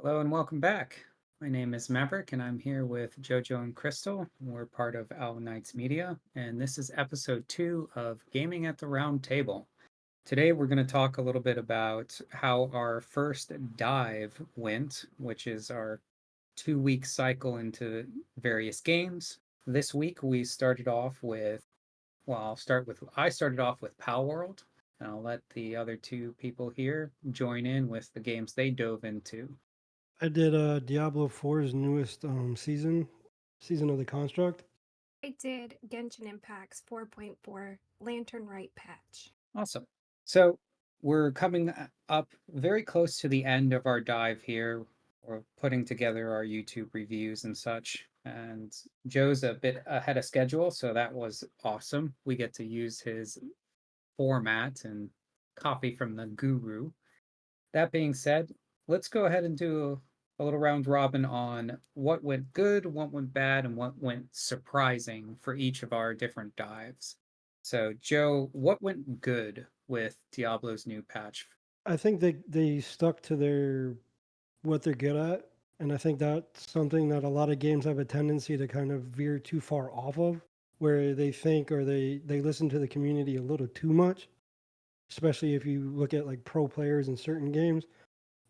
Hello and welcome back. My name is Maverick, and I'm here with Jojo and Crystal. We're part of Owl Knights Media, and this is episode 2 of Gaming at the Round Table. Today, we're going to talk a little bit about how our first dive went, which is our 2 week cycle into various games. This week, we started off with, I started off with Pal World, and I'll let the other two people here join in with the games they dove into. I did Diablo 4's newest season of the Construct. I did Genshin Impact's 4.4 Lantern Right patch. Awesome. So we're coming up very close to the end of our dive here. We're putting together our YouTube reviews and such. And Joe's a bit ahead of schedule, so that was awesome. We get to use his format and copy from the guru. That being said, let's go ahead and do a little round robin on what went good, what went bad, and what went surprising for each of our different dives. So, Joe, what went good with Diablo's new patch? I think they stuck to their what they're good at, and I think that's something that a lot of games have a tendency to kind of veer too far off of, where they think or they listen to the community a little too much. Especially if you look at like pro players in certain games.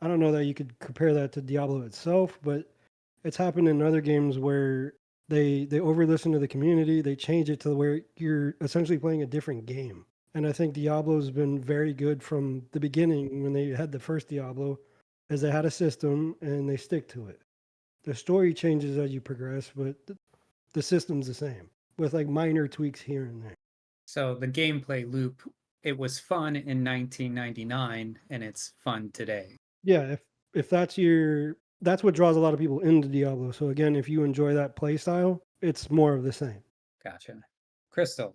I don't know that you could compare that to Diablo itself, but it's happened in other games where they over listen to the community, they change it to where you're essentially playing a different game. And I think Diablo's been very good from the beginning when they had the first Diablo, as they had a system and they stick to it. The story changes as you progress, but the system's the same with like minor tweaks here and there. So, the gameplay loop, it was fun in 1999 and it's fun today. Yeah, if that's what draws a lot of people into Diablo. So again, if you enjoy that play style, it's more of the same. Gotcha. Crystal,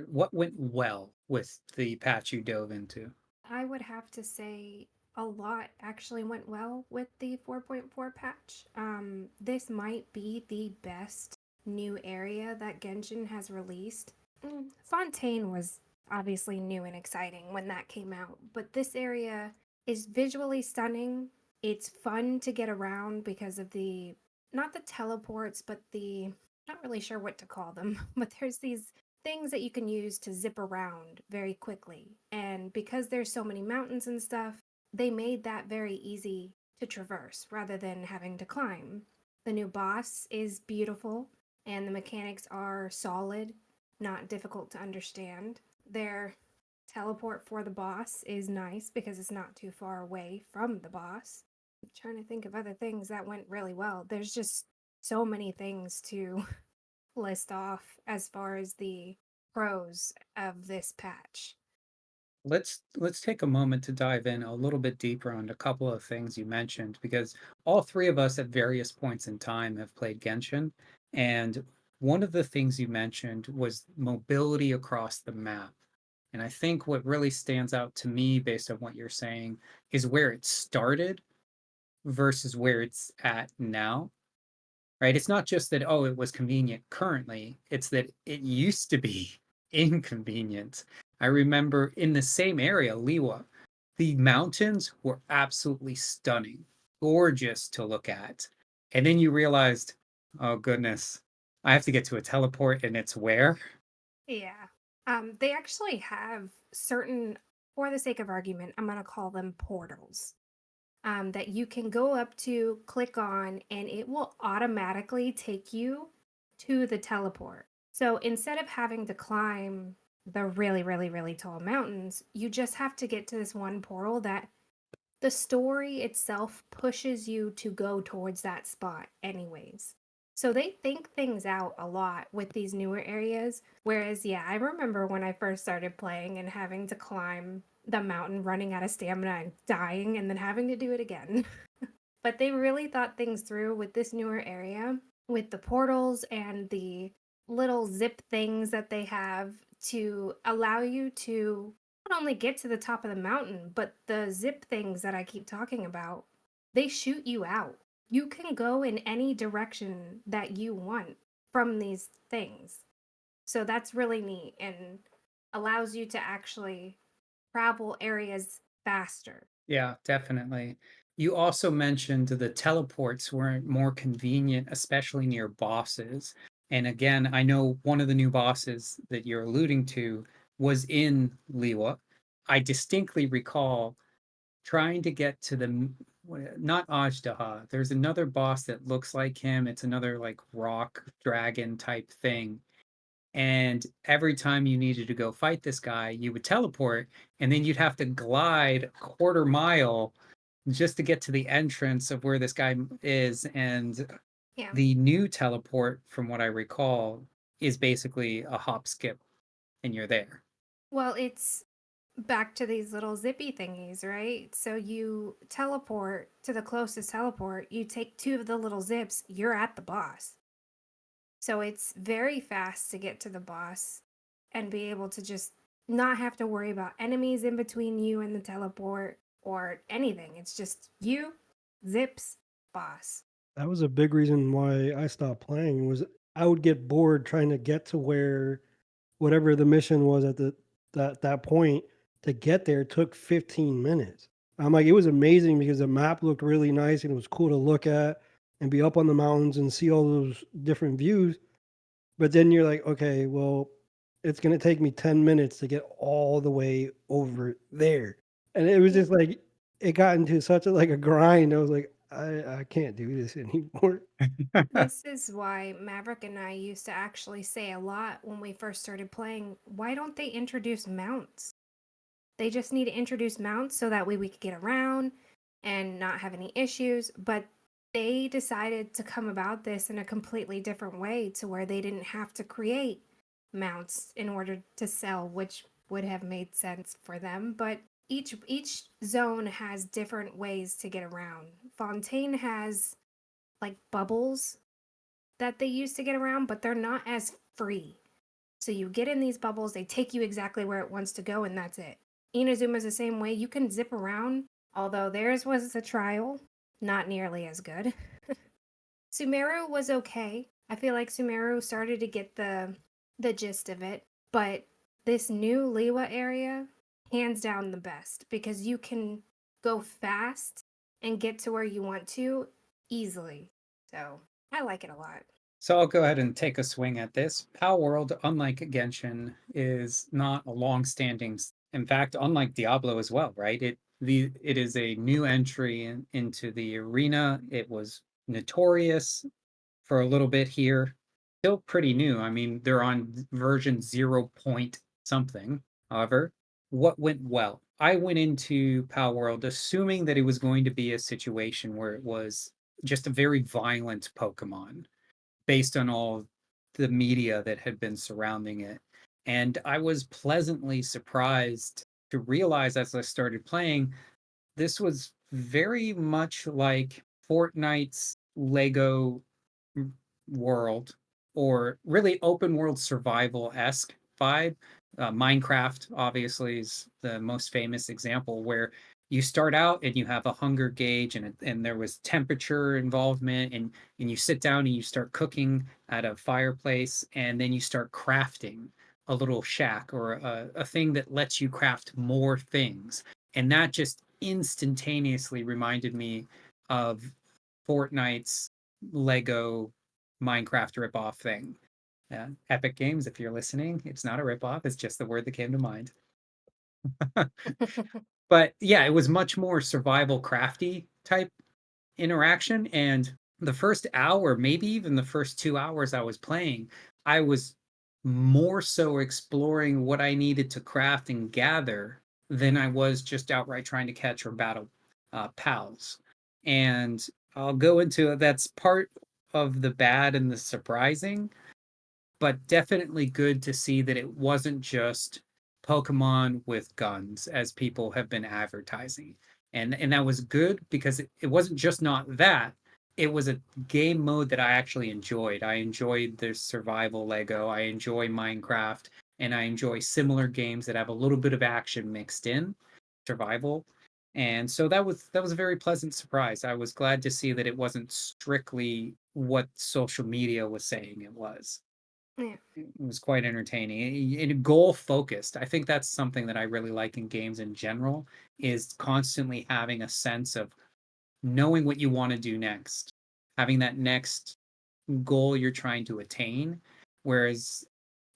what went well with the patch you dove into? I would have to say a lot actually went well with the 4.4 patch. This might be the best new area that Genshin has released. Fontaine was obviously new and exciting when that came out, but this area is visually stunning. It's fun to get around because of the not the teleports, but the not really sure what to call them, but there's these things that you can use to zip around very quickly. And because there's so many mountains and stuff, they made that very easy to traverse rather than having to climb. The new boss is beautiful and the mechanics are solid, not difficult to understand. Their teleport for the boss is nice because it's not too far away from the boss. I'm trying to think of other things that went really well. There's just so many things to list off as far as the pros of this patch. Let's take a moment to dive in a little bit deeper on a couple of things you mentioned because all three of us at various points in time have played Genshin, and one of the things you mentioned was mobility across the map. And I think what really stands out to me based on what you're saying is where it started versus where it's at now, right? It's not just that, oh, it was convenient currently, it's that it used to be inconvenient. I remember in the same area, Liwa, the mountains were absolutely stunning, gorgeous to look at. And then you realized, oh goodness, I have to get to a teleport and it's where? Yeah. They actually have certain, for the sake of argument, I'm going to call them portals that you can go up to, click on, and it will automatically take you to the teleport. So instead of having to climb the really, really, really tall mountains, you just have to get to this one portal that the story itself pushes you to go towards that spot, anyways. So they think things out a lot with these newer areas. Whereas, yeah, I remember when I first started playing and having to climb the mountain, running out of stamina and dying, and then having to do it again. But they really thought things through with this newer area, with the portals and the little zip things that they have to allow you to not only get to the top of the mountain, but the zip things that I keep talking about, they shoot you out. You can go in any direction that you want from these things. So that's really neat and allows you to actually travel areas faster. Yeah, definitely. You also mentioned the teleports were more convenient, especially near bosses. And again, I know one of the new bosses that you're alluding to was in Liwa. I distinctly recall trying to get to not Ajdaha. There's another boss that looks like him. It's another like rock dragon type thing. And every time you needed to go fight this guy, you would teleport, and then you'd have to glide a quarter mile just to get to the entrance of where this guy is. And Yeah. the new teleport, from what I recall, is basically a hop skip and you're there. Well, it's back to these little zippy thingies, right? So you teleport to the closest teleport, you take two of the little zips, you're at the boss. So it's very fast to get to the boss and be able to just not have to worry about enemies in between you and the teleport or anything. It's just you, zips, boss. That was a big reason why I stopped playing. Was I would get bored trying to get to where whatever the mission was at that point. To get there took 15 minutes. I'm like, it was amazing because the map looked really nice and it was cool to look at and be up on the mountains and see all those different views. But then you're like, okay, well, it's gonna take me 10 minutes to get all the way over there. And it was Yeah. just like it got into such a like a grind. I was like, I can't do this anymore. This is why Maverick and I used to actually say a lot when we first started playing, why don't they introduce mounts? They just need to introduce mounts so that way we could get around and not have any issues. But they decided to come about this in a completely different way to where they didn't have to create mounts in order to sell, which would have made sense for them. But each zone has different ways to get around. Fontaine has like bubbles that they use to get around, but they're not as free. So you get in these bubbles, they take you exactly where it wants to go, and that's it. Inazuma is the same way. You can zip around, although theirs was a trial, not nearly as good. Sumeru was okay. I feel like Sumeru started to get the gist of it, but this new Liwa area, hands down the best because you can go fast and get to where you want to easily. So I like it a lot. So I'll go ahead and take a swing at this. Power World, unlike Genshin, is not a long-standing. In fact, unlike Diablo as well, right? It is a new entry into the arena. It was notorious for a little bit here. Still pretty new. I mean, they're on version 0 point something. However, what went well? I went into Power World assuming that it was going to be a situation where it was just a very violent Pokemon based on all the media that had been surrounding it. And I was pleasantly surprised to realize as I started playing, this was very much like Fortnite's Lego world, or really open world survival esque vibe. Minecraft, obviously, is the most famous example where you start out and you have a hunger gauge, and there was temperature involvement, and you sit down and you start cooking at a fireplace, and then you start crafting a little shack or a thing that lets you craft more things. And that just instantaneously reminded me of Fortnite's Lego Minecraft ripoff thing. Epic Games, if you're listening, it's not a ripoff. It's just the word that came to mind. But yeah, it was much more survival crafty type interaction. And the first hour, maybe even the first 2 hours I was playing, I was more so exploring what I needed to craft and gather than I was just outright trying to catch or battle pals. And I'll go into that's part of the bad and the surprising, but definitely good to see that it wasn't just Pokemon with guns as people have been advertising. And that was good because it wasn't just not that. It was a game mode that I actually enjoyed. I enjoyed the survival Lego. I enjoy Minecraft, and I enjoy similar games that have a little bit of action mixed in, survival. And so that was a very pleasant surprise. I was glad to see that it wasn't strictly what social media was saying it was. Yeah. It was quite entertaining and goal focused. I think that's something that I really like in games in general, is constantly having a sense of knowing what you want to do next, having that next goal you're trying to attain. Whereas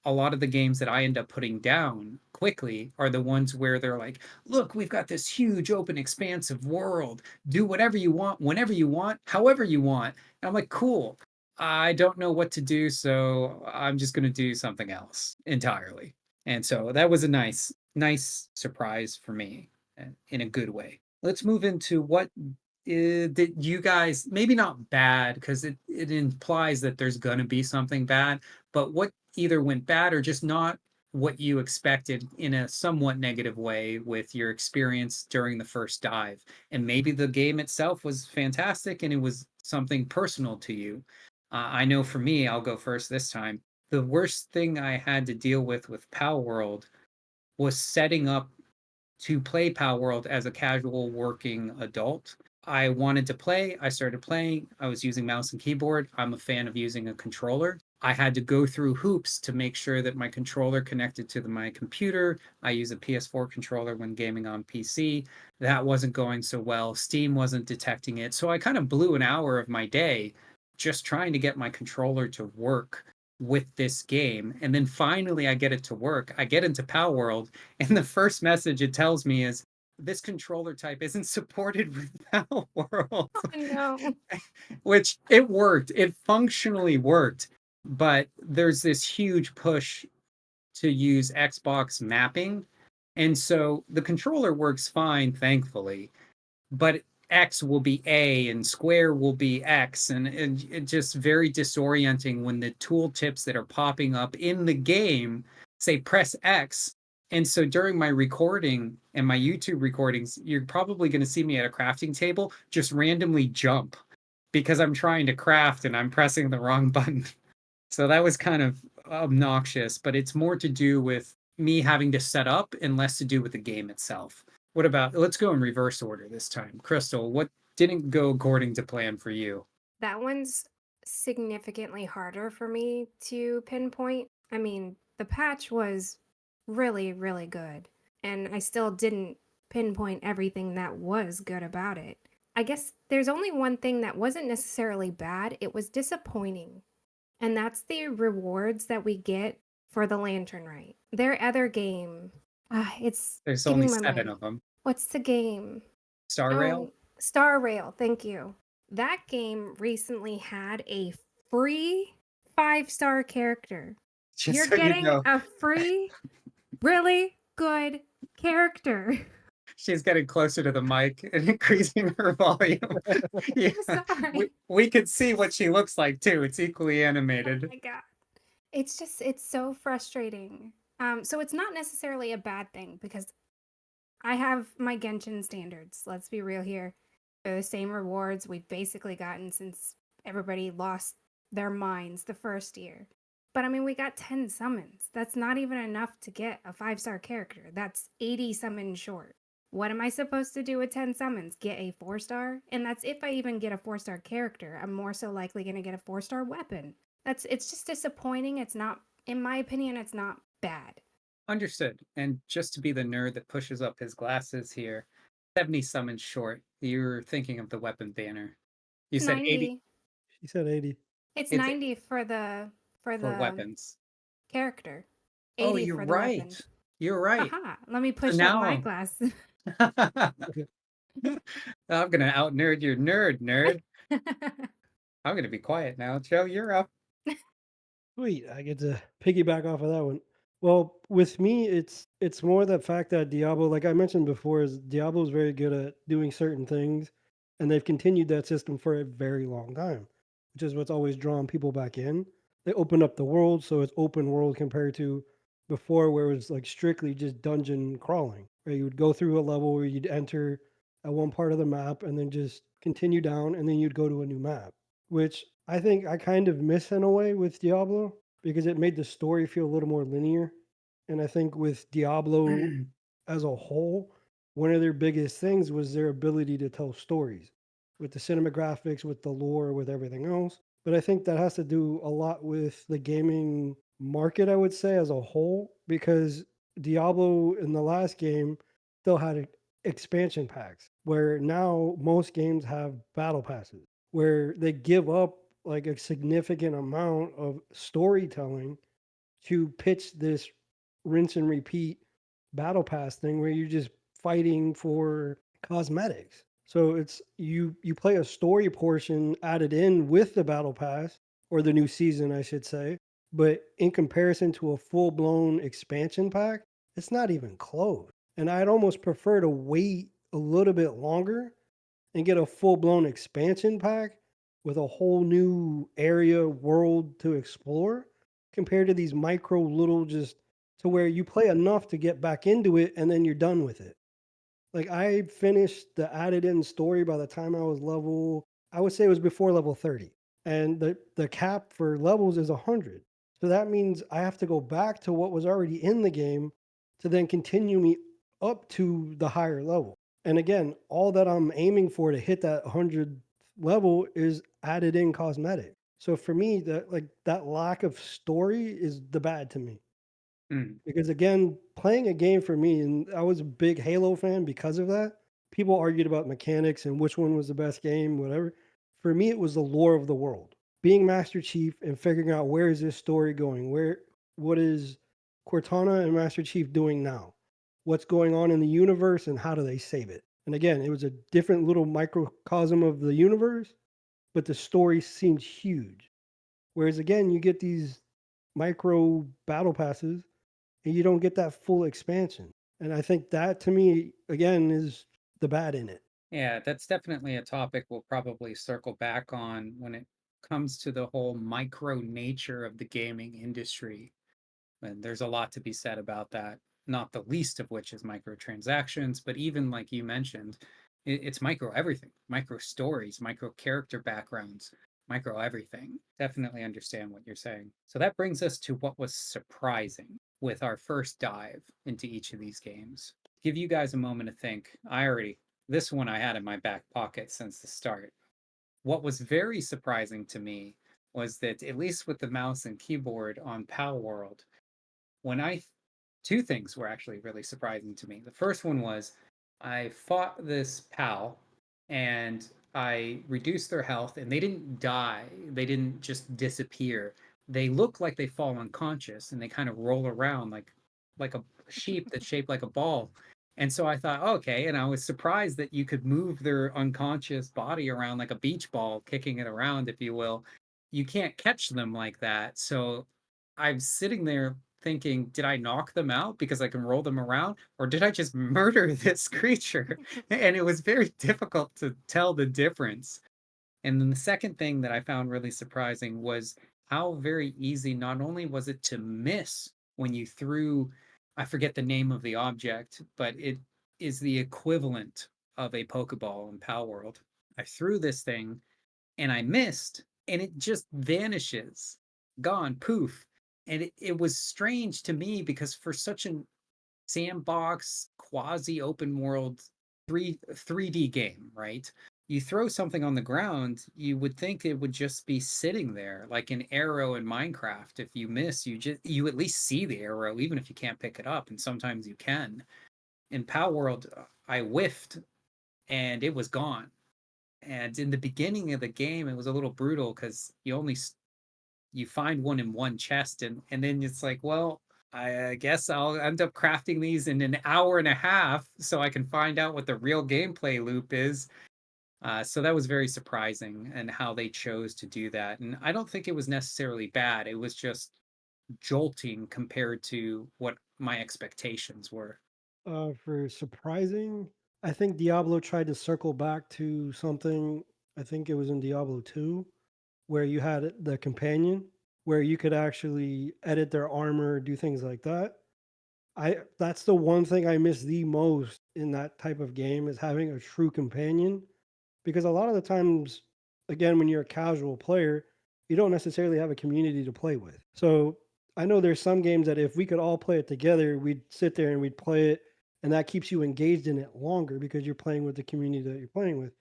a lot of the games that I end up putting down quickly are the ones where they're like, look, we've got this huge open expansive world. Do whatever you want, whenever you want, however you want. And I'm like, cool. I don't know what to do, so I'm just going to do something else entirely. And so that was a nice surprise for me in a good way. Let's move into what did you guys, maybe not bad because it implies that there's going to be something bad, but what either went bad or just not what you expected in a somewhat negative way with your experience during the first dive. And maybe the game itself was fantastic and it was something personal to you. I know for me, I'll go first this time. The worst thing I had to deal with Pal World was setting up to play Pal World as a casual working adult. I wanted to play. I started playing. I was using mouse and keyboard. I'm a fan of using a controller. I had to go through hoops to make sure that my controller connected to my computer. I use a PS4 controller when gaming on PC. That wasn't going so well. Steam wasn't detecting it. So I kind of blew an hour of my day just trying to get my controller to work with this game. And then finally I get it to work. I get into Pal World, and the first message it tells me is this controller type isn't supported with Pal World. Oh no. Which it worked. It functionally worked, but there's this huge push to use Xbox mapping. And so the controller works fine, thankfully, but X will be A and square will be X. And it just very disorienting when the tooltips that are popping up in the game say press X. And so during my recording and my YouTube recordings, you're probably going to see me at a crafting table just randomly jump because I'm trying to craft and I'm pressing the wrong button. So that was kind of obnoxious, but it's more to do with me having to set up and less to do with the game itself. What about, let's go in reverse order this time. Crystal, what didn't go according to plan for you? That one's significantly harder for me to pinpoint. I mean, the patch was really, really good, and I still didn't pinpoint everything that was good about it. I guess there's only one thing that wasn't necessarily bad, it was disappointing, and that's the rewards that we get for the Lantern Rite. Their other game, it's There's only skipping my seven mind. of them. What's the game? Star Rail? Oh, Star Rail, thank you. That game recently had a free 5-star character. Just You're so you getting know, a free, really good character. she's getting closer to the mic and increasing her volume. Yeah, I'm sorry. we could see what she looks like too. It's equally Oh animated. my god. It's so frustrating. So it's not necessarily a bad thing because I have my Genshin standards. Let's be real here. They're the same rewards we've basically gotten since everybody lost their minds the first year. But I mean, we got 10 summons. That's not even enough to get a 5-star character. That's 80 summons short. What am I supposed to do with 10 summons? Get a 4-star? And that's if I even get a 4-star character. I'm more so likely going to get a 4-star weapon. It's just disappointing. It's not, in my opinion, it's not bad. Understood. And just to be the nerd that pushes up his glasses here, 70 summons short. You're thinking of the weapon banner. You It's said 80. 90. She said 80. It's It's 90 for the for weapons. character. Oh, 80 you're for the right. weapon. You're right. Aha, let me So push up my now glasses. I'm gonna out nerd your nerd. I'm gonna be quiet now. Joe, you're up. Sweet, I get to piggyback off of that one. Well, with me, it's more the fact that Diablo, like I mentioned before, is Diablo is very good at doing certain things, and they've continued that system for a very long time, which is what's always drawn people back in. They open up the world, so it's open world compared to before, where it was like strictly just dungeon crawling, where you would go through a level where you'd enter at one part of the map and then just continue down, and then you'd go to a new map, which I think I kind of miss in a way with Diablo because it made the story feel a little more linear. And I think with Diablo as a whole, one of their biggest things was their ability to tell stories with the cinematographics, with the lore, with everything else. But I think that has to do a lot with the gaming market, I would say, as a whole, because Diablo in the last game still had expansion packs, where now most games have battle passes, where they give up like a significant amount of storytelling to pitch this rinse and repeat battle pass thing where you're just fighting for cosmetics. So it's you play a story portion added in with the battle pass or the new season, I should say. But in comparison to a full blown expansion pack, it's not even close. And I'd almost prefer to wait a little bit longer and get a full blown expansion pack with a whole new area world to explore compared to these micro little just to where you play enough to get back into it and then you're done with it. Like I finished the added in story by the time I was level, I would say it was before level 30. And the cap for levels is 100. So that means I have to go back to what was already in the game to then continue me up to the higher level. And again, all that I'm aiming for to hit that 100 level is added in cosmetic. So for me, that like that lack of story is the bad to me. Mm. Because again, playing a game for me, and I was a big Halo fan because of that. People argued about mechanics and which one was the best game, whatever. For me, it was the lore of the world. Being Master Chief and figuring out where is this story going? What is Cortana and Master Chief doing now? What's going on in the universe and how do they save it? And again, it was a different little microcosm of the universe, but the story seemed huge. Whereas again, you get these micro battle passes and you don't get that full expansion. And I think that to me, again, is the bad in it. Yeah, that's definitely a topic we'll probably circle back on when it comes to the whole micro nature of the gaming industry. And there's a lot to be said about that, not the least of which is microtransactions, but even like you mentioned, it's micro everything, micro stories, micro character backgrounds, micro everything. Definitely understand what you're saying. So that brings us to what was surprising with our first dive into each of these games. Give you guys a moment to think. This one I had in my back pocket since the start. What was very surprising to me was that, at least with the mouse and keyboard on Pal World, when I two things were actually really surprising to me. The first one was I fought this pal and I reduced their health and they didn't die. They didn't just disappear. They look like they fall unconscious and they kind of roll around like a sheep that's shaped like a ball. And so I thought, okay, and I was surprised that you could move their unconscious body around like a beach ball, kicking it around, if you will. You can't catch them like that. So I'm sitting there thinking, did I knock them out because I can roll them around, or did I just murder this creature? And it was very difficult to tell the difference. And then the second thing that I found really surprising was how very easy not only was it to miss when you threw, I forget the name of the object, but it is the equivalent of a Pokeball in Pal World. I threw this thing and I missed, and it just vanishes, gone, poof. And it was strange to me because for such an sandbox, quasi open world 3D game, right? You throw something on the ground, you would think it would just be sitting there like an arrow in Minecraft. If you miss, you at least see the arrow, even if you can't pick it up, and sometimes you can. In Power World, I whiffed and it was gone. And in the beginning of the game, it was a little brutal because you find one in one chest, and then it's like, well, I guess I'll end up crafting these in an hour and a half so I can find out what the real gameplay loop is. So that was very surprising and how they chose to do that. And I don't think it was necessarily bad. It was just jolting compared to what my expectations were. For surprising, I think Diablo tried to circle back to something. I think it was in Diablo 2, where you had the companion, where you could actually edit their armor, do things like that. I That's the one thing I miss the most in that type of game is having a true companion because a lot of the times, again, when you're a casual player, you don't necessarily have a community to play with. So I know there's some games that if we could all play it together, we'd sit there and we'd play it, and that keeps you engaged in it longer because you're playing with the community that you're playing with.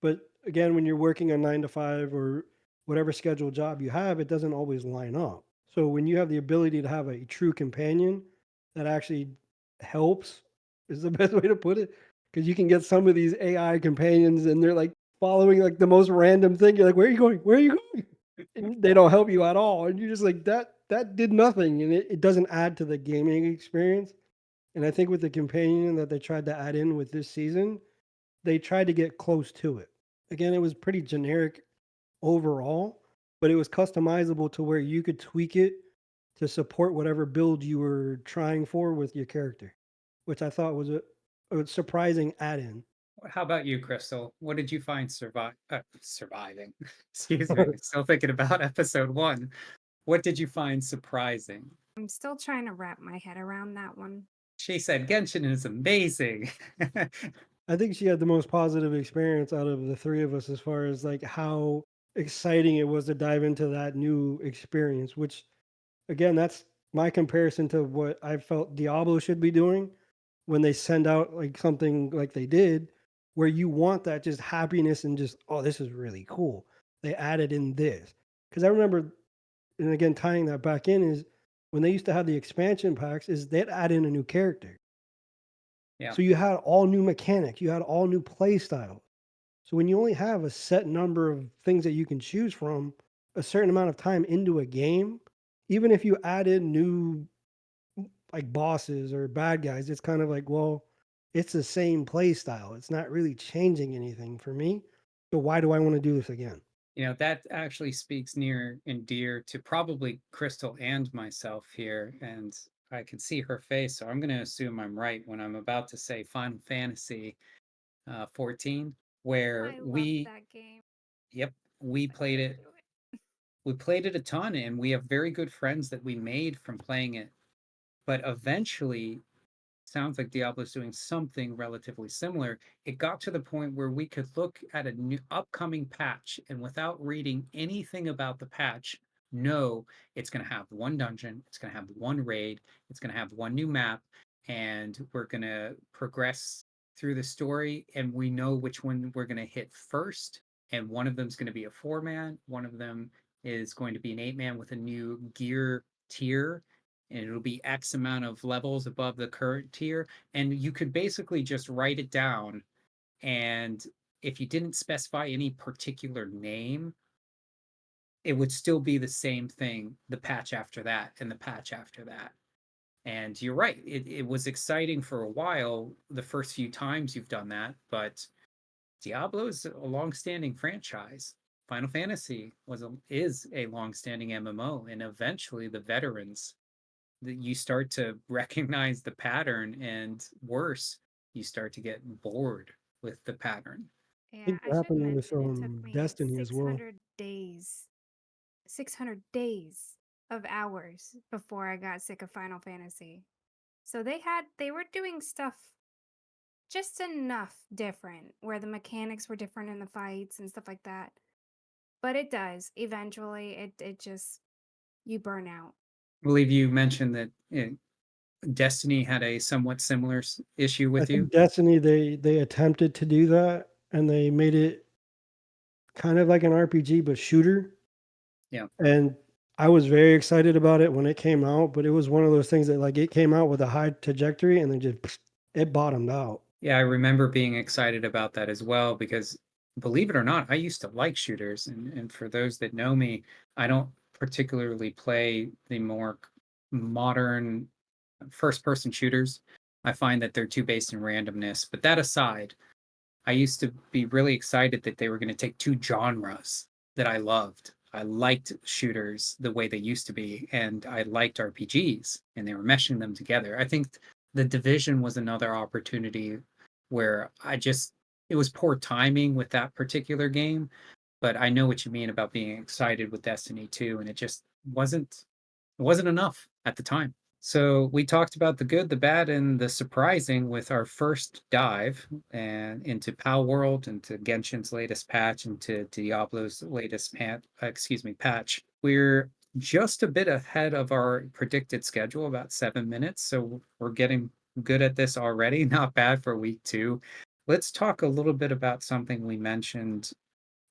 But again, when you're working a 9 to 5 or whatever scheduled job you have, it doesn't always line up. So when you have the ability to have a true companion that actually helps, is the best way to put it, because you can get some of these AI companions and they're like following like the most random thing. You're like, where are you going? Where are you going? And they don't help you at all. And you're just like, that did nothing. And it doesn't add to the gaming experience. And I think with the companion that they tried to add in with this season, they tried to get close to it. Again, it was pretty generic overall, but it was customizable to where you could tweak it to support whatever build you were trying for with your character, which I thought was a surprising add-in. How about you, Crystal? What did you find surviving? Excuse me, still thinking about episode one. What did you find surprising? I'm still trying to wrap my head around that one. She said Genshin is amazing. I think she had the most positive experience out of the three of us as far as like how exciting it was to dive into that new experience, which again, that's my comparison to what I felt Diablo should be doing when they send out like something like they did, where you want that just happiness and just, oh, this is really cool. They added in this. Because I remember, and again, tying that back in is when they used to have the expansion packs, is they'd add in a new character. Yeah. So you had all new mechanics, you had all new play styles. So when you only have a set number of things that you can choose from, a certain amount of time into a game, even if you added new like bosses or bad guys, it's kind of like, well, it's the same play style. It's not really changing anything for me. So why do I want to do this again? You know, that actually speaks near and dear to probably Crystal and myself here. And I can see her face. So I'm going to assume I'm right when I'm about to say Final Fantasy 14, where I love that game, yep, we but I played never it. do it. We played it a ton and we have very good friends that we made from playing it. But eventually, sounds like Diablo's doing something relatively similar. It got to the point where we could look at a new upcoming patch and without reading anything about the patch, know it's going to have one dungeon, it's going to have one raid, it's going to have one new map, and we're going to progress through the story. And we know which one we're going to hit first. And one of them is going to be a 4-man, one of them is going to be an 8-man with a new gear tier, and it'll be X amount of levels above the current tier. And you could basically just write it down. And if you didn't specify any particular name, it would still be the same thing the patch after that and the patch after that. And you're right, it was exciting for a while, the first few times you've done that, but Diablo is a long-standing franchise. Final Fantasy is a long-standing MMO, and eventually the veterans that you start to recognize the pattern, and worse, you start to get bored with the pattern. I Yeah, think I that should happened with mention it took me Destiny as well. 600 days of hours before I got sick of Final Fantasy. So they were doing stuff just enough different where the mechanics were different in the fights and stuff like that. But it does. Eventually it just you burn out. I believe you mentioned that Destiny had a somewhat similar issue I with you. think Destiny they attempted to do that and they made it kind of like an RPG but shooter. Yeah. And I was very excited about it when it came out, but it was one of those things that like it came out with a high trajectory and then just it bottomed out. Yeah, I remember being excited about that as well because believe it or not, I used to like shooters. And for those that know me, I don't particularly play the more modern first person shooters. I find that they're too based in randomness. But that aside, I used to be really excited that they were going to take two genres that I loved. I liked shooters the way they used to be, and I liked RPGs, and they were meshing them together. I think the Division was another opportunity where it was poor timing with that particular game, but I know what you mean about being excited with Destiny 2, and it wasn't enough at the time. So we talked about the good, the bad, and the surprising with our first dive and into Pal World, into Genshin's latest patch, into Diablo's latest patch. We're just a bit ahead of our predicted schedule, about 7 minutes. So we're getting good at this already. Not bad for week two. Let's talk a little bit about something we mentioned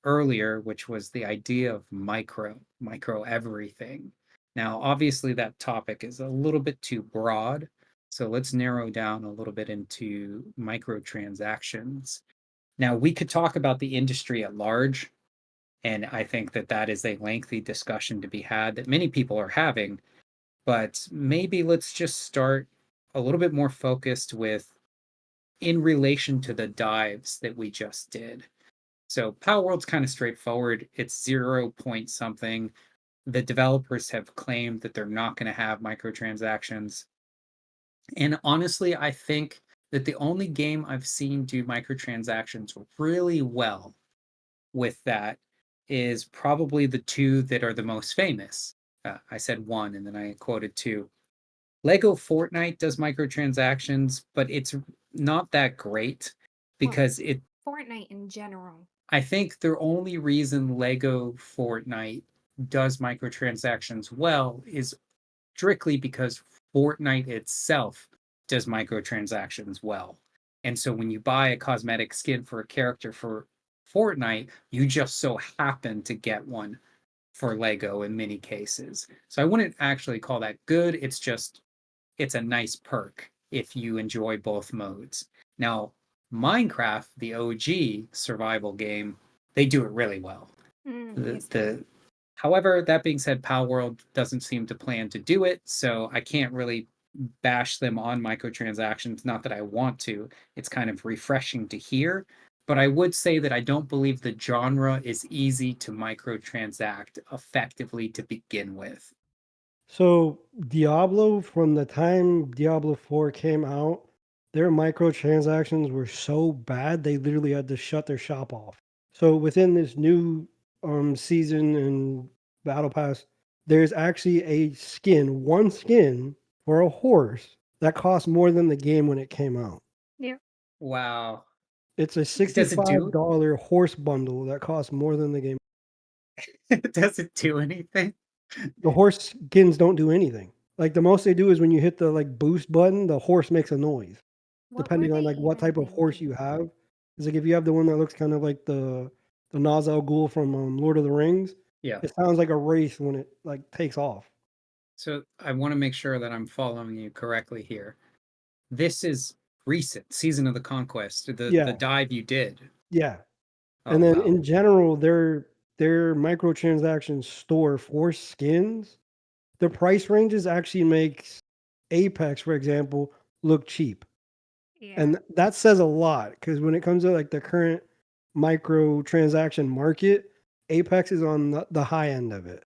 earlier, which was the idea of micro everything. Now, obviously, that topic is a little bit too broad, So let's narrow down a little bit into microtransactions. Now, we could talk about the industry at large, and I think that that is a lengthy discussion to be had that many people are having. But maybe let's just start a little bit more focused with in relation to the dives that we just did. So Power World's kind of straightforward. It's 0 point something. The developers have claimed that they're not going to have microtransactions. And honestly, I think that the only game I've seen do microtransactions really well with that is probably the two that are the most famous. I said one and then I quoted two. Lego Fortnite does microtransactions, but it's not that great Well, because it Fortnite in general. I think the only reason Lego Fortnite does microtransactions well is strictly because Fortnite itself does microtransactions well. And so when you buy a cosmetic skin for a character for Fortnite, you just so happen to get one for Lego in many cases. So I wouldn't actually call that good. It's just it's a nice perk if you enjoy both modes. Now, Minecraft, the OG survival game, they do it really well. Yes, they do. The However, that being said, Pal World doesn't seem to plan to do it, so I can't really bash them on microtransactions. Not that I want to. It's kind of refreshing to hear, but I would say that I don't believe the genre is easy to microtransact effectively to begin with. So Diablo, from the time Diablo 4 came out, their microtransactions were so bad they literally had to shut their shop off. So within this new season and battle pass, there's actually a skin, one skin for a horse that costs more than the game when it came out. Yeah. Wow. It's a Does it do $65 horse bundle that costs more than the game. does it do anything? The horse skins don't do anything. Like the most they do is when you hit the like boost button, the horse makes a noise. What were Depending they on like what even type of horse you thinking? have. It's like if you have the one that looks kind of like the Nazal Ghul from Lord of the Rings, Yeah. it sounds like a wraith when it like takes off. So I want to make sure that I'm following you correctly here. This is recent, Season of the Conquest, the Yeah, dive you did. yeah. Oh And then wow. in general, their microtransaction store for skins, the price ranges actually makes Apex, for example, look cheap. Yeah. And that says a lot because when it comes to like the current microtransaction market, Apex is on the high end of it.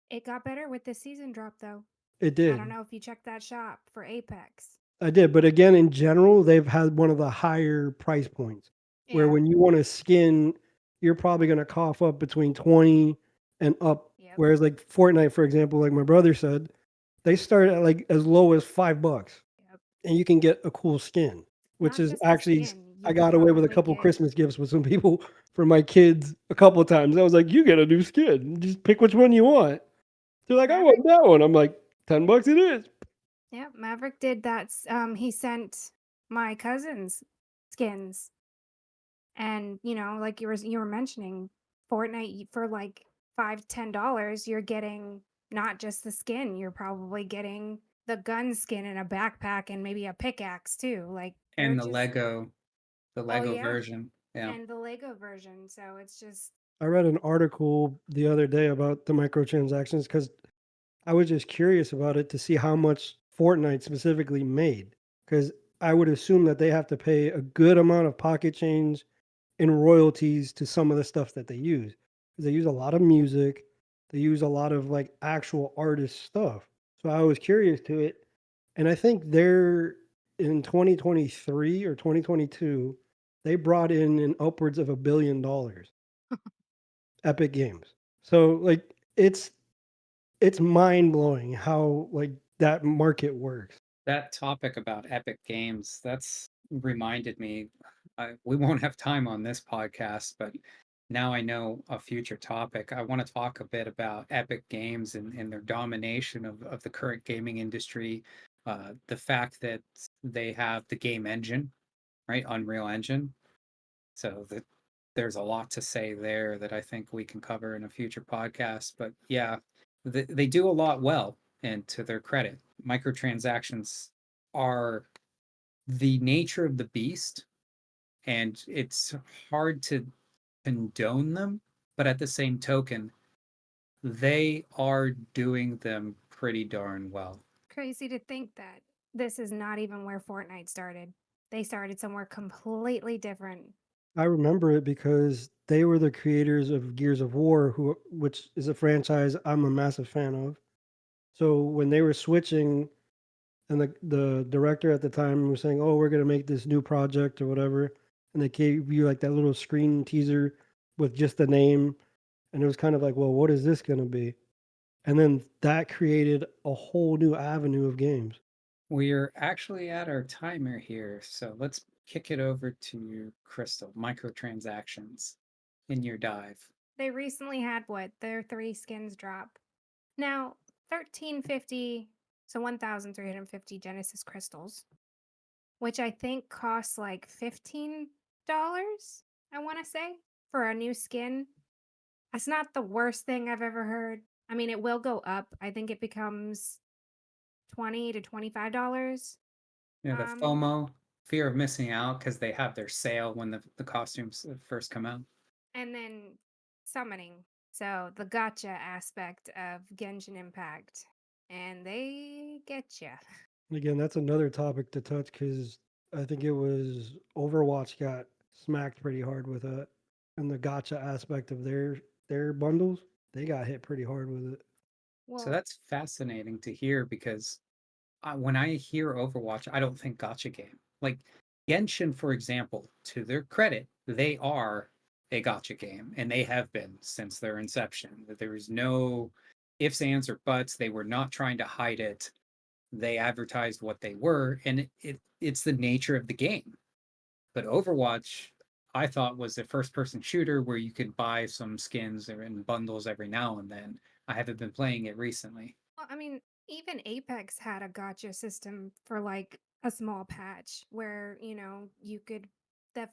It got better with the season drop, though. It I don't did. know if you checked that shop for Apex. I did. But again, in general, they've had one of the higher price points where Yeah. when you want a skin, you're probably going to cough up between 20 and up. Yep. Whereas like Fortnite, for example, like my brother said, they start at like as low as $5 Yep. and you can get a cool skin, which Not is just the actually skin. I You could got away with a probably couple get. Christmas gifts with some people for my kids a couple of times. I was like, "You get a new skin. Just pick which one you want." They're like, "I Maverick. want that one." I'm like, $10 it is. Yep. Maverick did that. He sent my cousins skins, and like you were mentioning, Fortnite for like $5-10, you're getting not just the skin. You're probably getting the gun skin and a backpack and maybe a pickaxe too. Like they're And just. the Oh Lego yeah, version. Yeah. and the Lego version. So it's just. I read an article the other day about the microtransactions because I was just curious about it to see how much Fortnite specifically made. Because I would assume that they have to pay a good amount of pocket change in royalties to some of the stuff that they use. 'Cause they use a lot of music, they use a lot of like actual artist stuff. So I was curious to it, and I think they're in 2023 or 2022, they brought in upwards of $1 billion. Epic Games. So like it's mind blowing how like that market works. That topic about Epic Games, that's reminded me. We won't have time on this podcast, but now I know a future topic. I want to talk a bit about Epic Games and their domination of the current gaming industry. The fact that they have the game engine, right? Unreal Engine. So that there's a lot to say there that I think we can cover in a future podcast. But yeah, they do a lot well, and to their credit, microtransactions. are the nature of the beast, and it's hard to condone them, but at the same token, they are doing them pretty darn well. Crazy to think that this is not even where Fortnite started. They started somewhere completely different. I remember it because they were the creators of Gears of War, which is a franchise I'm a massive fan of. So when they were switching, and the director at the time was saying, "Oh, we're gonna make this new project or whatever," and they gave you like that little screen teaser with just the name, and it was kind of like, "Well, what is this gonna be?" And then that created a whole new avenue of games. We're actually at our timer here, so let's kick it over to Crystal. Microtransactions in your dive. They recently had what their three skins drop. Now, 1350, so 1350 Genesis crystals, which I think costs like $15, I want to say, for a new skin. That's not the worst thing I've ever heard. I mean, it will go up. I think it becomes 20 to $25. You know, the Um, FOMO, fear of missing out because they have their sale when the costumes first come out. and then summoning. So the gotcha aspect of Genshin Impact. And they get you. And again, that's another topic to touch because I think it was Overwatch got smacked pretty hard with that, and the gotcha aspect of their bundles, they got hit pretty hard with it. So Well, that's fascinating to hear because when I hear Overwatch, I don't think gotcha game. Like Genshin, for example, to their credit, they are a gotcha game, and they have been since their inception. That there is no ifs, ands, or buts. They were not trying to hide it. They advertised what they were, and it's the nature of the game. But Overwatch, I thought was a first-person shooter where you could buy some skins or in bundles every now and then. I haven't been playing it recently. I mean, even Apex had a gotcha system for like a small patch where, you could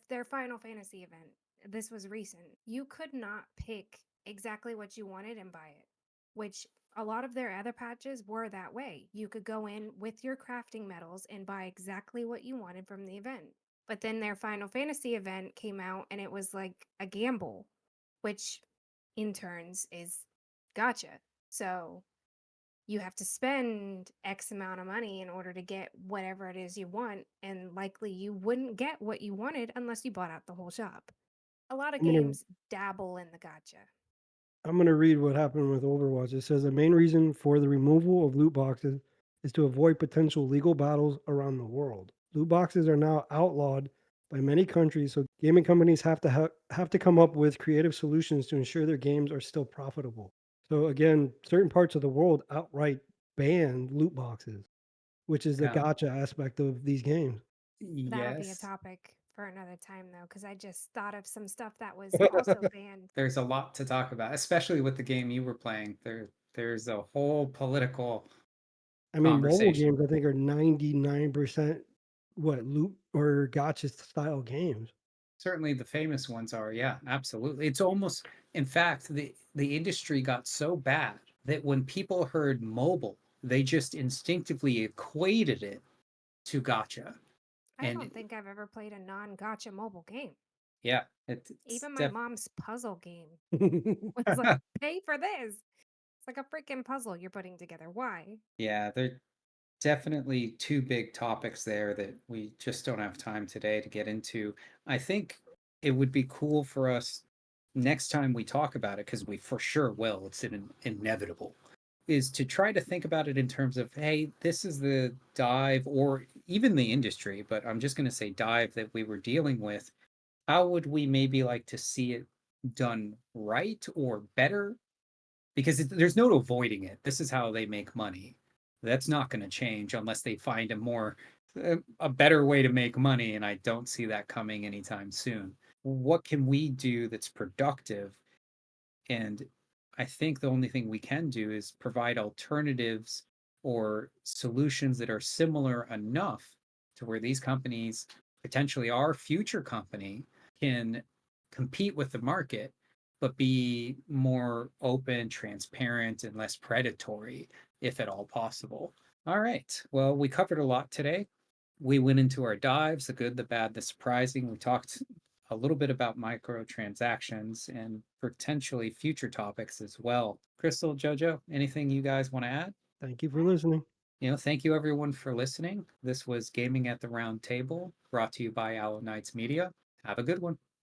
their Final Fantasy event. This was recent. You could not pick exactly what you wanted and buy it, which a lot of their other patches were that way. You could go in with your crafting metals and buy exactly what you wanted from the event. But then their Final Fantasy event came out and it was like a gamble, which in turns is gotcha. So you have to spend X amount of money in order to get whatever it is you want, and likely you wouldn't get what you wanted unless you bought out the whole shop. A lot of I'm gonna games dabble in the gotcha. I'm gonna read what happened with Overwatch. It says the main reason for the removal of loot boxes is to avoid potential legal battles around the world. Loot boxes are now outlawed by many countries, so gaming companies have to come up with creative solutions to ensure their games are still profitable. So again, certain parts of the world outright ban loot boxes, which is the Yeah. gotcha aspect of these games. That'll be a Yes. topic for another time, though, because I just thought of some stuff that was also banned. There's a lot to talk about, especially with the game you were playing. There's a whole political I mean, mobile conversation. games I think are 99% what loot or gotcha style games. Certainly the famous ones are, yeah, absolutely. It's almost, in fact, the industry got so bad that when people heard mobile, they just instinctively equated it to gotcha. I don't And think I've ever played a non gotcha mobile game. yeah, it's Even my def mom's puzzle game was like, pay for this. It's like a freaking puzzle you're putting together. Why? yeah, they're definitely two big topics there that we just don't have time today to get into. I think it would be cool for us next time we talk about it, because we for sure will, it's inevitable, is to try to think about it in terms of, hey, this is the dive or even the industry, but I'm just going to say dive that we were dealing with. How would we maybe like to see it done right or better? Because there's no avoiding it. This is how they make money. That's not going to change unless they find a better way to make money, and I don't see that coming anytime soon. What can we do that's productive? And I think the only thing we can do is provide alternatives or solutions that are similar enough to where these companies, potentially our future company, can compete with the market, but be more open, transparent, and less predatory, if at all possible. All right. Well, we covered a lot today. We went into our dives, the good, the bad, the surprising. We talked a little bit about microtransactions and potentially future topics as well. Crystal, Jojo, anything you guys want to add? Thank you for listening. Thank you everyone for listening. This was Gaming at the Round Table, brought to you by Owl Knights Media. Have a good one.